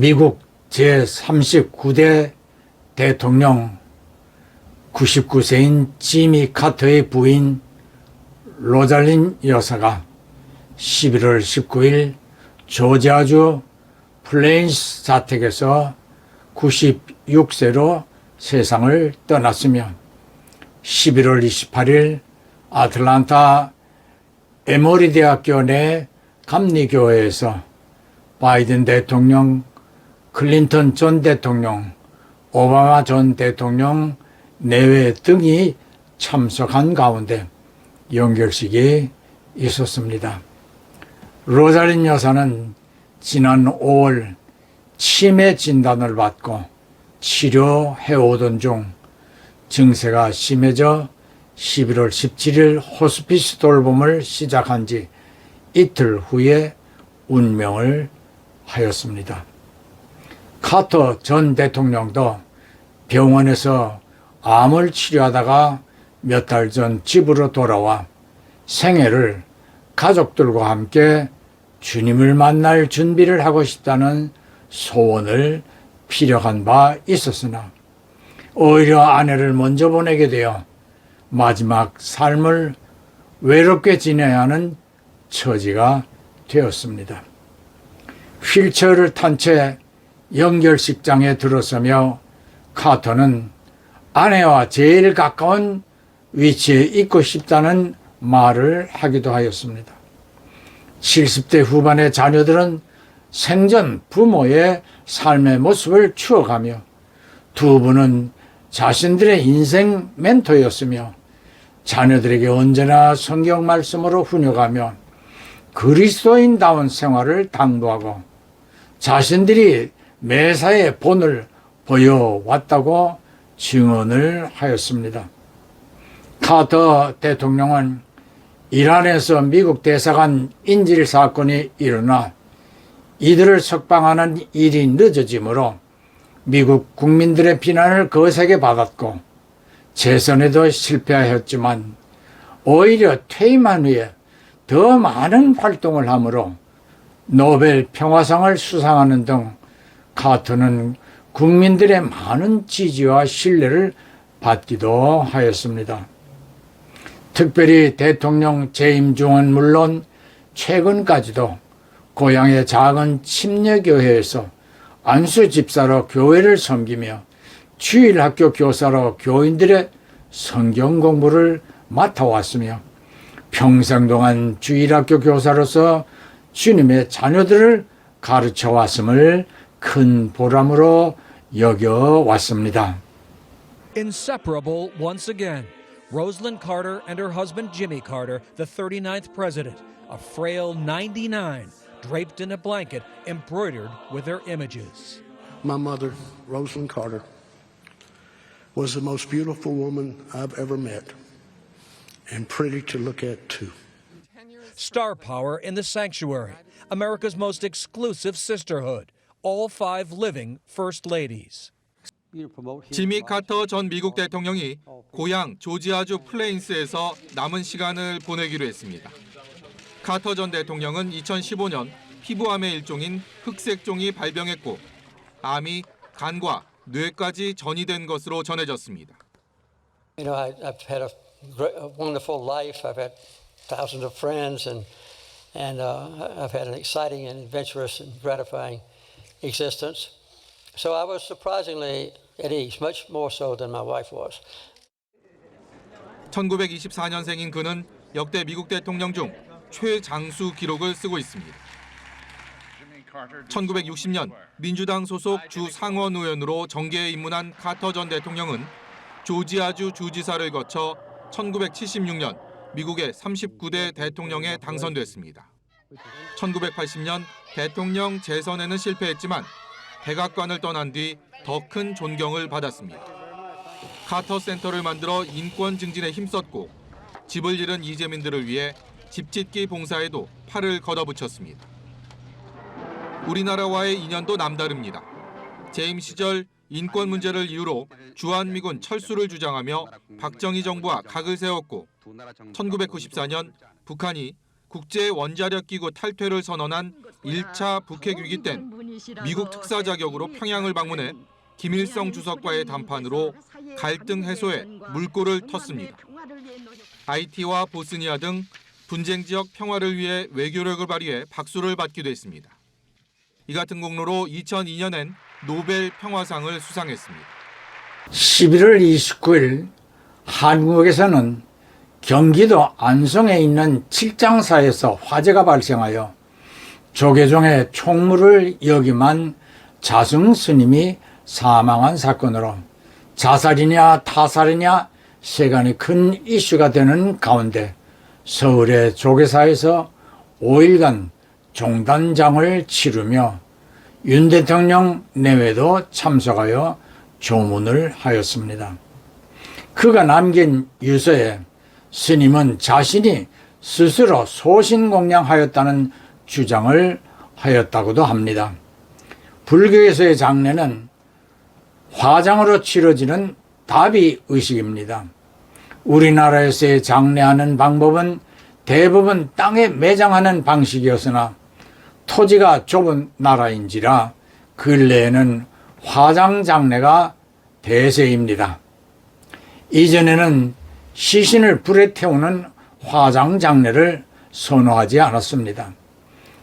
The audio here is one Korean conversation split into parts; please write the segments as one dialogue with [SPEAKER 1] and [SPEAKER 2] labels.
[SPEAKER 1] 미국 제39대 대통령 99세인 지미 카터의 부인 로잘린 여사가 11월 19일 조지아주 플레인스 자택에서 96세로 세상을 떠났으며 11월 28일 아틀란타 에모리 대학교 내 감리교회에서 바이든 대통령, 클린턴 전 대통령, 오바마 전 대통령 내외 등이 참석한 가운데 연결식이 있었습니다. 로잘린 여사는 지난 5월 치매 진단을 받고 치료해오던 중 증세가 심해져 11월 17일 호스피스 돌봄을 시작한 지 이틀 후에 운명을 하였습니다. 카터 전 대통령도 병원에서 암을 치료하다가 몇 달 전 집으로 돌아와 생애를 가족들과 함께 주님을 만날 준비를 하고 싶다는 소원을 피력한 바 있었으나 오히려 아내를 먼저 보내게 되어 마지막 삶을 외롭게 지내야 하는 처지가 되었습니다. 휠체어를 탄 채 연결식장에 들어서며 카터는 아내와 제일 가까운 위치에 있고 싶다는 말을 하기도 하였습니다. 70대 후반의 자녀들은 생전 부모의 삶의 모습을 추억하며 두 분은 자신들의 인생 멘토였으며 자녀들에게 언제나 성경 말씀으로 훈육하며 그리스도인다운 생활을 당부하고 자신들이 매사에 본을 보여왔다고 증언을 하였습니다. 카터 대통령은 이란에서 미국 대사관 인질 사건이 일어나 이들을 석방하는 일이 늦어지므로 미국 국민들의 비난을 거세게 받았고 재선에도 실패하였지만 오히려 퇴임한 후에 더 많은 활동을 하므로 노벨 평화상을 수상하는 등 카터는 국민들의 많은 지지와 신뢰를 받기도 하였습니다. 특별히 대통령 재임 중은 물론 최근까지도 고향의 작은 침례교회에서 안수 집사로 교회를 섬기며 주일학교 교사로 교인들의 성경 공부를 맡아왔으며 평생 동안 주일학교 교사로서 주님의 자녀들을 가르쳐 왔음을 큰 보람으로 여겨왔습니다.
[SPEAKER 2] Inseparable once again, Rosalind Carter and her husband Jimmy Carter, the 39th president, a frail 99, draped in a blanket embroidered with their images.
[SPEAKER 3] My mother, Rosalind Carter, was the most beautiful woman I've ever met, and pretty to look at too.
[SPEAKER 2] Star power in the sanctuary, America's most exclusive sisterhood, all five living first ladies.
[SPEAKER 4] 지미 카터 전 미국 대통령이 고향 조지아주 플레인스에서 남은 시간을 보내기로 했습니다. 카터 전 대통령은 2015년 피부암의 일종인 흑색종이 발병했고 암이 간과 뇌까지 전이된 것으로 전해졌습니다.
[SPEAKER 5] You know, I've had a wonderful life. I've had thousands of friends, and I've had an exciting and adventurous and gratifying existence. So I was surprisingly at ease, much more so than my wife was.
[SPEAKER 4] 1924년생인 그는 역대 미국 대통령 중 최장수 기록을 쓰고 있습니다. 1960년 민주당 소속 주 상원 의원으로 정계에 입문한 카터 전 대통령은 조지아주 주지사를 거쳐 1976년 미국의 39대 대통령에 당선됐습니다. 1980년 대통령 재선에는 실패했지만 백악관을 떠난 뒤 더 큰 존경을 받았습니다. 카터 센터를 만들어 인권 증진에 힘썼고 집을 잃은 이재민들을 위해 집짓기 봉사에도 팔을 걷어붙였습니다. 우리나라와의 인연도 남다릅니다. 재임 시절 인권 문제를 이유로 주한미군 철수를 주장하며 박정희 정부와 각을 세웠고 1994년 북한이 국제 원자력 기구 탈퇴를 선언한 1차 북핵 위기 땐 미국 특사 자격으로 평양을 방문해 김일성 주석과의 담판으로 갈등 해소에 물꼬를 텄습니다. 하이티와 보스니아 등 분쟁 지역 평화를 위해 외교력을 발휘해 박수를 받기도 했습니다. 이 같은 공로로 2002년엔 노벨 평화상을 수상했습니다.
[SPEAKER 1] 11월 29일 한국에서는 경기도 안성에 있는 칠장사에서 화재가 발생하여 조계종의 총무를 역임한 자승 스님이 사망한 사건으로 자살이냐 타살이냐 세간이 큰 이슈가 되는 가운데 서울의 조계사에서 5일간 종단장을 치르며 윤 대통령 내외도 참석하여 조문을 하였습니다. 그가 남긴 유서에 스님은 자신이 스스로 소신공양하였다는 주장을 하였다고도 합니다. 불교에서의 장례는 화장으로 치러지는 다비 의식입니다. 우리나라에서의 장례하는 방법은 대부분 땅에 매장하는 방식이었으나 토지가 좁은 나라인지라 근래에는 화장 장례가 대세입니다. 이전에는 시신을 불에 태우는 화장 장례를 선호하지 않았습니다.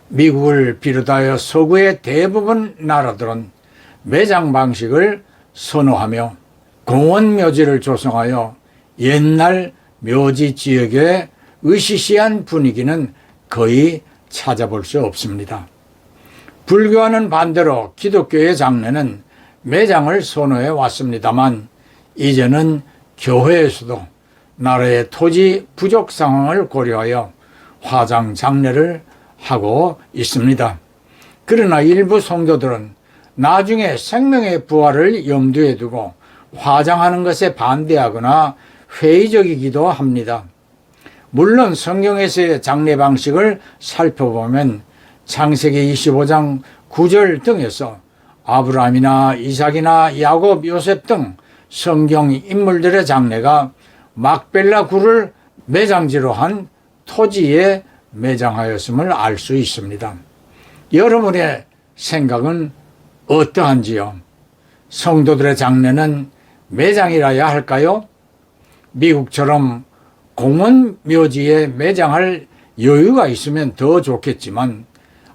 [SPEAKER 1] 미국을 비롯하여 서구의 대부분 나라들은 매장 방식을 선호하며 공원 묘지를 조성하여 옛날 묘지 지역의 으시시한 분위기는 거의 찾아볼 수 없습니다. 불교와는 반대로 기독교의 장례는 매장을 선호해 왔습니다만 이제는 교회에서도 나라의 토지 부족 상황을 고려하여 화장 장례를 하고 있습니다. 그러나 일부 성도들은 나중에 생명의 부활을 염두에 두고 화장하는 것에 반대하거나 회의적이기도 합니다. 물론 성경에서의 장례 방식을 살펴보면 창세기 25장 9절 등에서 아브라함이나 이삭이나 야곱, 요셉 등 성경 인물들의 장례가 막벨라 굴을 매장지로 한 토지에 매장하였음을 알 수 있습니다. 여러분의 생각은 어떠한지요? 성도들의 장례는 매장이라야 할까요? 미국처럼 공원 묘지에 매장할 여유가 있으면 더 좋겠지만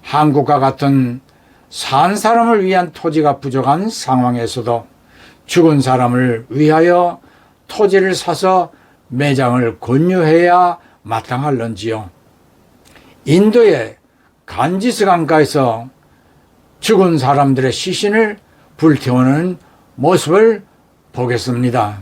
[SPEAKER 1] 한국과 같은 산 사람을 위한 토지가 부족한 상황에서도 죽은 사람을 위하여 토지를 사서 매장을 권유해야 마땅할런지요. 인도의 간지스 강가에서 죽은 사람들의 시신을 불태우는 모습을 보겠습니다.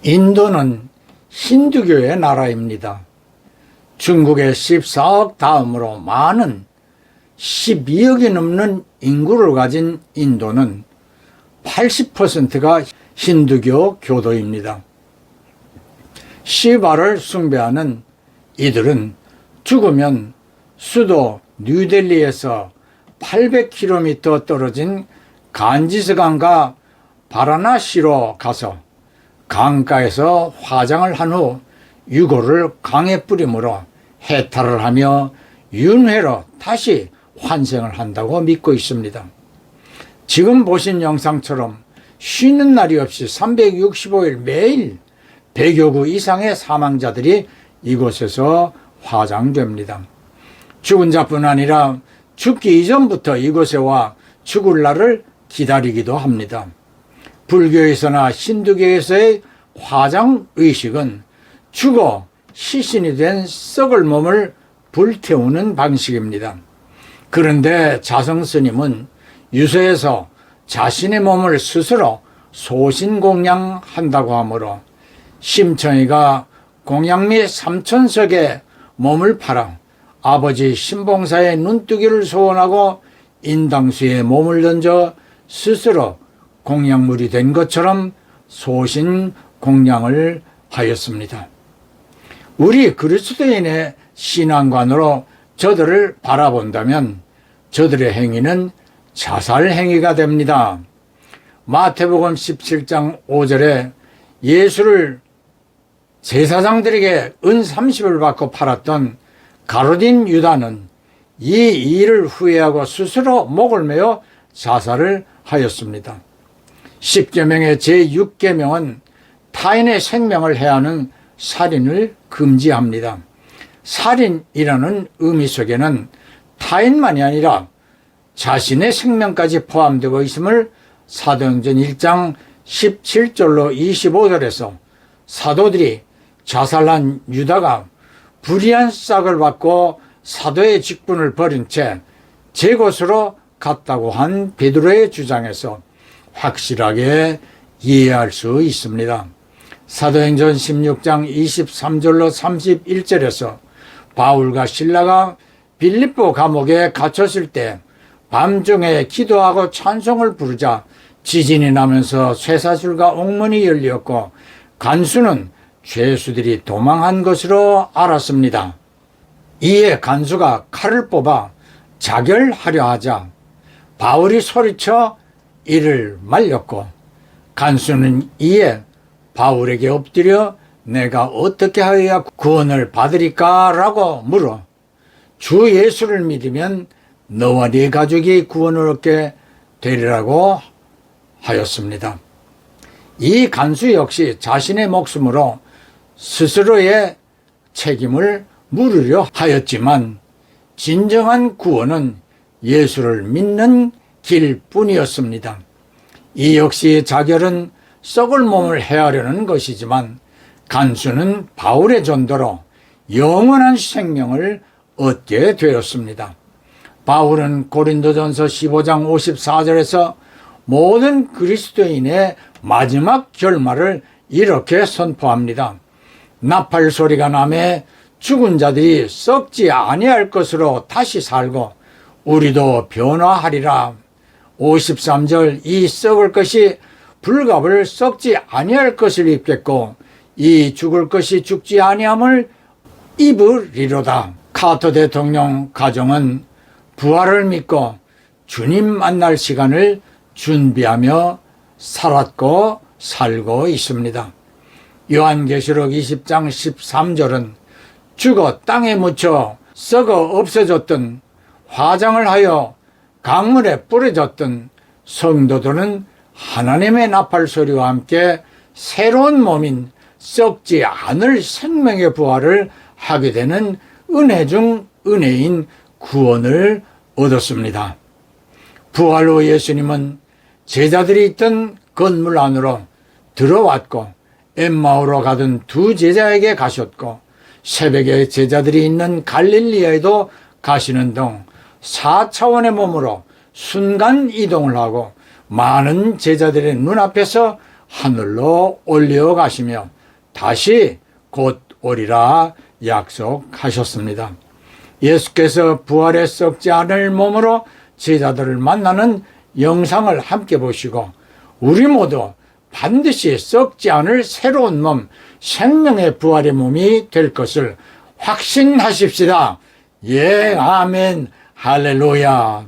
[SPEAKER 1] 인도는 힌두교의 나라입니다. 중국의 14억 다음으로 많은 12억이 넘는 인구를 가진 인도는 80%가 힌두교 교도입니다. 시바를 숭배하는 이들은 죽으면 수도 뉴델리에서 800km 떨어진 간지스 강과 바라나시로 가서 강가에서 화장을 한 후 유골을 강에 뿌림으로 해탈을 하며 윤회로 다시 환생을 한다고 믿고 있습니다. 지금 보신 영상처럼 쉬는 날이 없이 365일 매일 100여 구 이상의 사망자들이 이곳에서 화장됩니다. 죽은 자뿐 아니라 죽기 이전부터 이곳에 와 죽을 날을 기다리기도 합니다. 불교에서나 힌두교에서의 화장의식은 죽어 시신이 된 썩을 몸을 불태우는 방식입니다. 그런데 자성스님은 유서에서 자신의 몸을 스스로 소신공양한다고 하므로 심청이가 공양미 3천석에 몸을 팔아 아버지 신봉사의 눈뜨기를 소원하고 인당수에 몸을 던져 스스로 공양물이 된 것처럼 소신공양을 하였습니다. 우리 그리스도인의 신앙관으로 저들을 바라본다면 저들의 행위는 자살 행위가 됩니다. 마태복음 17장 5절에 예수를 제사장들에게 은 30을 받고 팔았던 가룟 유다는 이 일을 후회하고 스스로 목을 메어 자살을 하였습니다. 10계명의 제6계명은 타인의 생명을 해하는 살인을 금지합니다. 살인이라는 의미 속에는 타인만이 아니라 자신의 생명까지 포함되고 있음을 사도행전 1장 17절로 25절에서 사도들이 자살한 유다가 불의한 싹을 받고 사도의 직분을 버린 채 제 곳으로 갔다고 한 베드로의 주장에서 확실하게 이해할 수 있습니다. 사도행전 16장 23절로 31절에서 바울과 실라가 빌립보 감옥에 갇혔을 때 밤중에 기도하고 찬송을 부르자 지진이 나면서 쇠사슬과 옥문이 열렸고 간수는 죄수들이 도망한 것으로 알았습니다. 이에 간수가 칼을 뽑아 자결하려 하자 바울이 소리쳐 이를 말렸고 간수는 이에 바울에게 엎드려 내가 어떻게 하여야 구원을 받으리까? 라고 물어 주 예수를 믿으면 너와 네 가족이 구원을 얻게 되리라고 하였습니다. 이 간수 역시 자신의 목숨으로 스스로의 책임을 물으려 하였지만 진정한 구원은 예수를 믿는 길뿐이었습니다. 이 역시 자결은 썩을 몸을 해하려는 것이지만 간수는 바울의 전도로 영원한 생명을 얻게 되었습니다. 바울은 고린도전서 15장 54절에서 모든 그리스도인의 마지막 결말을 이렇게 선포합니다. 나팔 소리가 나매 죽은 자들이 썩지 아니할 것으로 다시 살고 우리도 변화하리라. 53절 이 썩을 것이 불갑을 썩지 아니할 것을 입겠고 이 죽을 것이 죽지 아니함을 입으리로다. 카터 대통령 가정은 부활을 믿고 주님 만날 시간을 준비하며 살았고 살고 있습니다. 요한계시록 20장 13절은 죽어 땅에 묻혀 썩어 없어졌던 화장을 하여 강물에 뿌려졌던 성도들은 하나님의 나팔 소리와 함께 새로운 몸인 썩지 않을 생명의 부활을 하게 되는 은혜 중 은혜인 구원을 얻었습니다. 부활 후 예수님은 제자들이 있던 건물 안으로 들어왔고 엠마오로 가던 두 제자에게 가셨고 새벽에 제자들이 있는 갈릴리아에도 가시는 등 4차원의 몸으로 순간 이동을 하고 많은 제자들의 눈앞에서 하늘로 올려가시며 다시 곧 오리라 약속하셨습니다. 예수께서 부활에 썩지 않을 몸으로 제자들을 만나는 영상을 함께 보시고 우리 모두 반드시 썩지 않을 새로운 몸, 생명의 부활의 몸이 될 것을 확신하십시다. 예, 아멘, 할렐루야.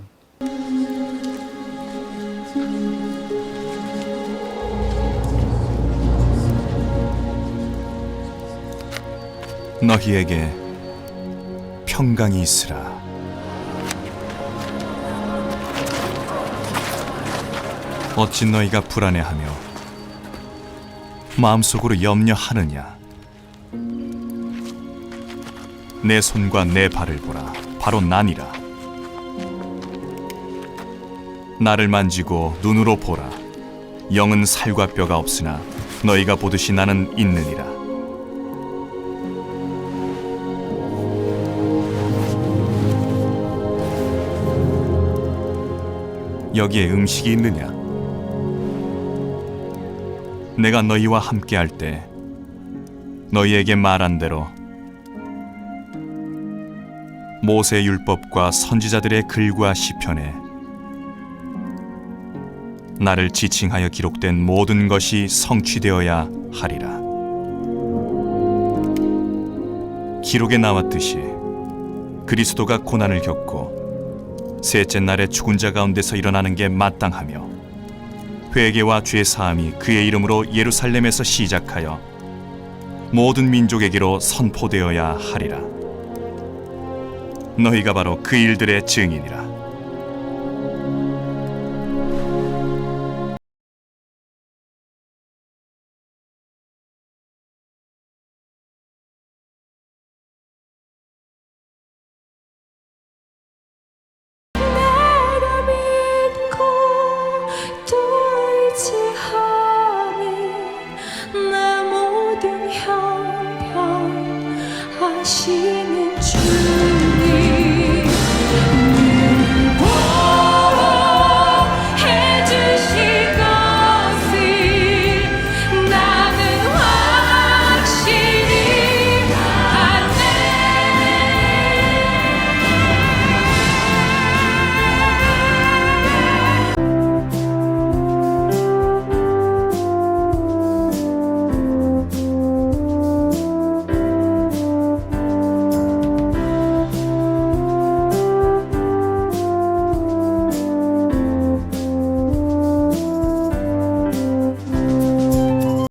[SPEAKER 6] 너희에게 평강이 있으라. 어찌 너희가 불안해하며 마음속으로 염려하느냐? 내 손과 내 발을 보라. 바로 나니라. 나를 만지고 눈으로 보라. 영은 살과 뼈가 없으나 너희가 보듯이 나는 있느니라. 여기에 음식이 있느냐? 내가 너희와 함께할 때 너희에게 말한 대로 모세 율법과 선지자들의 글과 시편에 나를 지칭하여 기록된 모든 것이 성취되어야 하리라. 기록에 나왔듯이 그리스도가 고난을 겪고 셋째 날에 죽은 자 가운데서 일어나는 게 마땅하며 회개와 죄 사함이 그의 이름으로 예루살렘에서 시작하여 모든 민족에게로 선포되어야 하리라. 너희가 바로 그 일들의 증인이라.
[SPEAKER 7] 내가 믿고 또 의지하니 내 모든 형편하시는 주